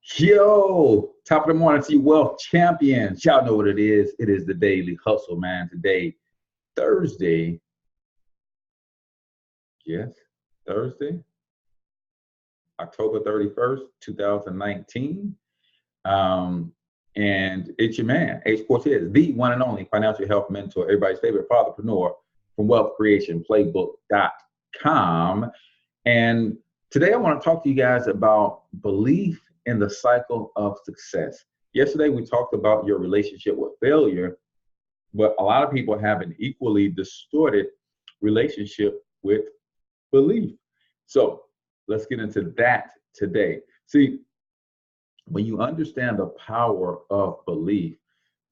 Yo, top of the morning to you, wealth champions. Y'all know what it is. It is the daily hustle, man. Today, Thursday. Yes, Thursday, October 31st, 2019. And it's your man, H. Cortez, the one and only financial health mentor, everybody's favorite fatherpreneur from Wealth Creation Playbook.com. And today I want to talk to you guys about belief in the cycle of success. Yesterday we talked about your relationship with failure, but a lot of people have an equally distorted relationship with belief. So let's get into that today. See, when you understand the power of belief,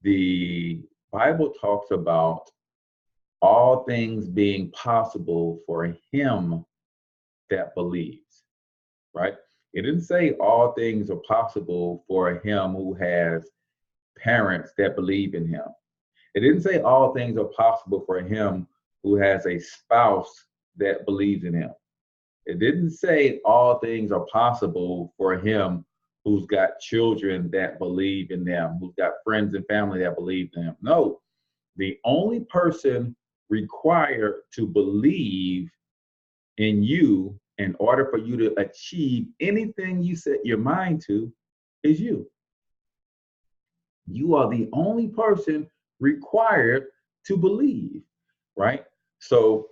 the Bible talks about all things being possible for him that believes, right? It didn't say all things are possible for him who has parents that believe in him. It didn't say all things are possible for him who has a spouse that believes in him. It didn't say all things are possible for him who's got children that believe in them, who's got friends and family that believe in him. No, the only person required to believe in you in order for you to achieve anything you set your mind to is you. You are the only person required to believe, right? So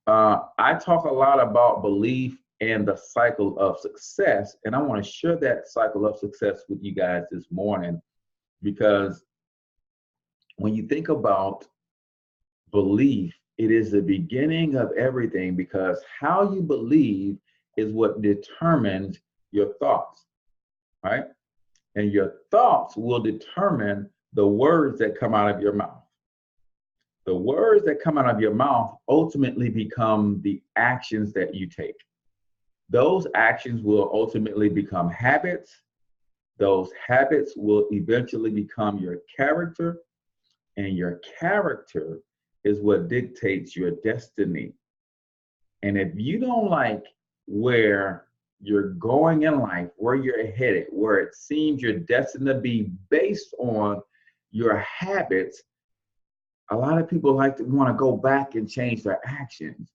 I talk a lot about belief and the cycle of success, and I want to share that cycle of success with you guys this morning, because when you think about belief, it is the beginning of everything, because how you believe is what determines your thoughts, right? And your thoughts will determine the words that come out of your mouth. The words that come out of your mouth ultimately become the actions that you take. Those actions will ultimately become habits. Those habits will eventually become your character, and your character is what dictates your destiny. And if you don't like where you're going in life, where you're headed, where it seems you're destined to be based on your habits, a lot of people like to want to go back and change their actions.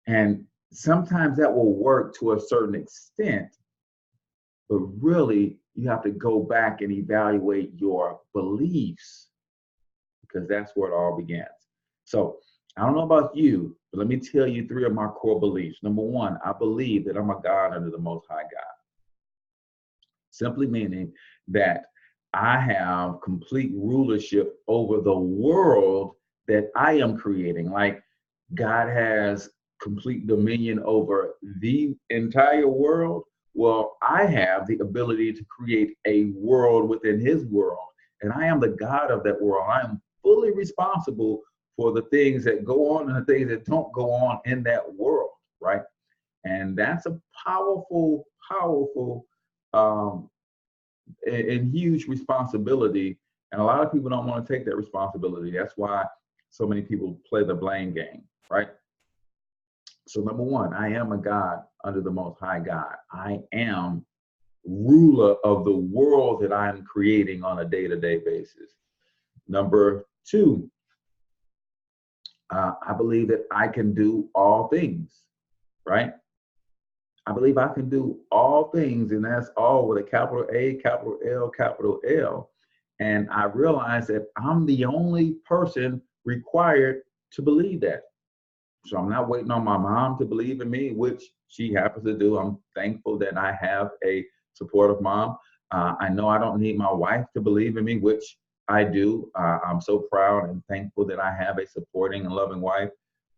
And sometimes that will work to a certain extent, but really you have to go back and evaluate your beliefs, because that's where it all begins. So I don't know about you, but let me tell you three of my core beliefs. Number one, I believe that I'm a God under the Most High God. Simply meaning that I have complete rulership over the world that I am creating. Like God has complete dominion over the entire world. Well, I have the ability to create a world within his world, and I am the God of that world. I am fully responsible for the things that go on and the things that don't go on in that world, right? And that's a powerful, powerful, and huge responsibility. And a lot of people don't want to take that responsibility. That's why so many people play the blame game, right? So number one, I am a God under the Most High God. I am ruler of the world that I'm creating on a day-to-day basis. Number two, I believe that I can do all things, right? I believe I can do all things, and that's all with a capital A, capital L, capital L. And I realize that I'm the only person required to believe that. So I'm not waiting on my mom to believe in me, which she happens to do. I'm thankful that I have a supportive mom. I know I don't need my wife to believe in me, which I do. I'm so proud and thankful that I have a supporting and loving wife,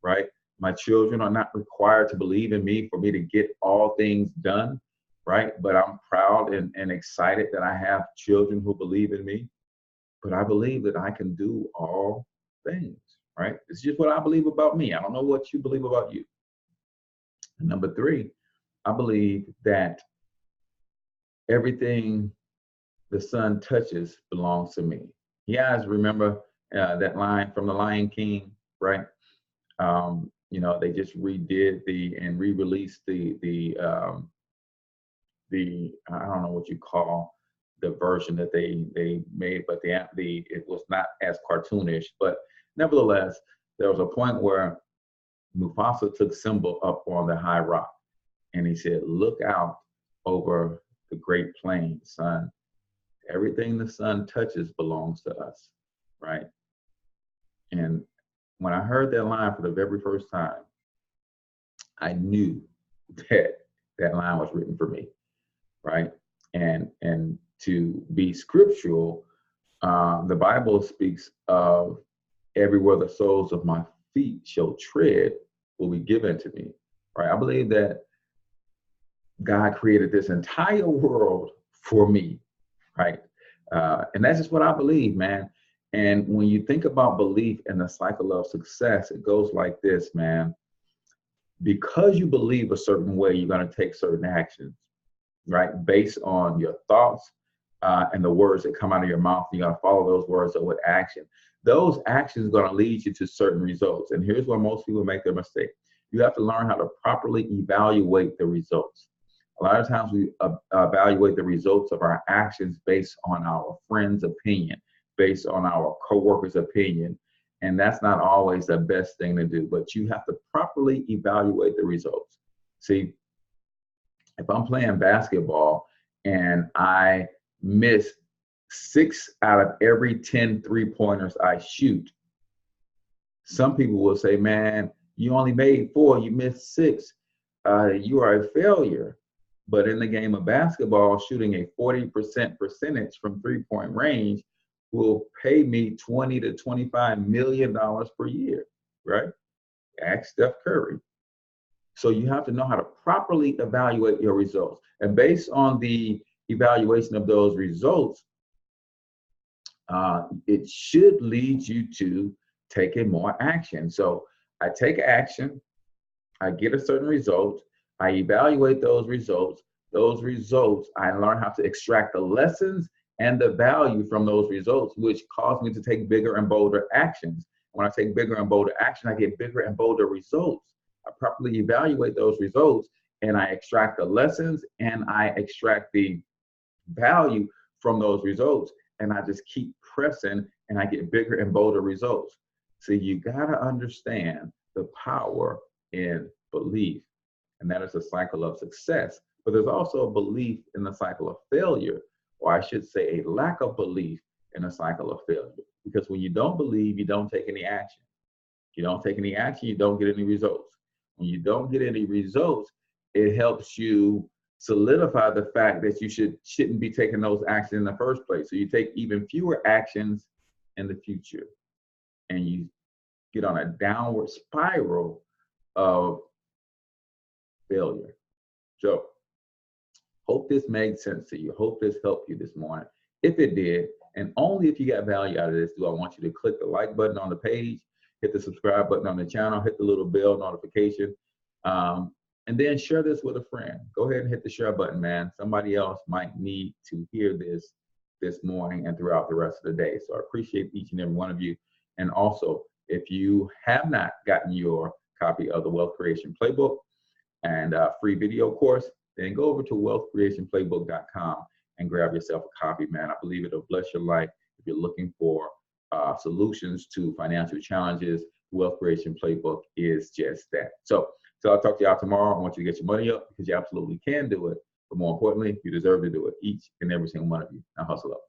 right? My children are not required to believe in me for me to get all things done, right? But I'm proud and excited that I have children who believe in me. But I believe that I can do all things, right? It's just what I believe about me. I don't know what you believe about you. And number three, I believe that everything the sun touches belongs to me. You guys remember that line from The Lion King, right? They just redid and re-released the I don't know what you call the version that they made, but it was not as cartoonish. But nevertheless, there was a point where Mufasa took Simba up on the high rock, and he said, "Look out over the great plain, son. Everything the sun touches belongs to us," right? And when I heard that line for the very first time, I knew that that line was written for me, right? And to be scriptural, the Bible speaks of everywhere the soles of my feet shall tread will be given to me, right? I believe that God created this entire world for me, right? And that's just what I believe, man. And when you think about belief and the cycle of success, it goes like this, man. Because you believe a certain way, you're going to take certain actions, right? Based on your thoughts and the words that come out of your mouth. You got to follow those words up with action. Those actions are going to lead you to certain results. And here's where most people make their mistake. You have to learn how to properly evaluate the results. A lot of times we evaluate the results of our actions based on our friend's opinion, based on our coworker's opinion. And that's not always the best thing to do, but you have to properly evaluate the results. See, if I'm playing basketball and I miss 6 out of every 10 3-pointers I shoot, some people will say, man, you only made 4, you missed 6. You are a failure. But in the game of basketball, shooting a 40% percentage from 3-point range will pay me $20 to $25 million per year, right? Ask Steph Curry. So you have to know how to properly evaluate your results. And based on the evaluation of those results, it should lead you to taking more action. So I take action, I get a certain result, I evaluate those results. Those results, I learn how to extract the lessons and the value from those results, which cause me to take bigger and bolder actions. When I take bigger and bolder action, I get bigger and bolder results. I properly evaluate those results and I extract the lessons and I extract the value from those results. And I just keep pressing and I get bigger and bolder results. So you gotta understand the power in belief. And that is a cycle of success. But there's also a belief in the cycle of failure, or I should say a lack of belief in a cycle of failure. Because when you don't believe, you don't take any action. You don't take any action, you don't get any results. When you don't get any results, it helps you solidify the fact that you shouldn't be taking those actions in the first place. So you take even fewer actions in the future, and you get on a downward spiral of failure. So hope this made sense to you. Hope this helped you this morning. If it did, and only if you got value out of this, do I want you to click the like button on the page, hit the subscribe button on the channel, hit the little bell notification, and then share this with a friend. Go ahead and hit the share button, man. Somebody else might need to hear this morning and throughout the rest of the day. So I appreciate each and every one of you. And also, if you have not gotten your copy of the Wealth Creation Playbook and free video course, then go over to wealthcreationplaybook.com and grab yourself a copy, man. I believe it'll bless your life. If you're looking for solutions to financial challenges, Wealth Creation Playbook is just that. So I'll talk to y'all tomorrow. I want you to get your money up because you absolutely can do it. But more importantly, you deserve to do it, each and every single one of you. Now hustle up.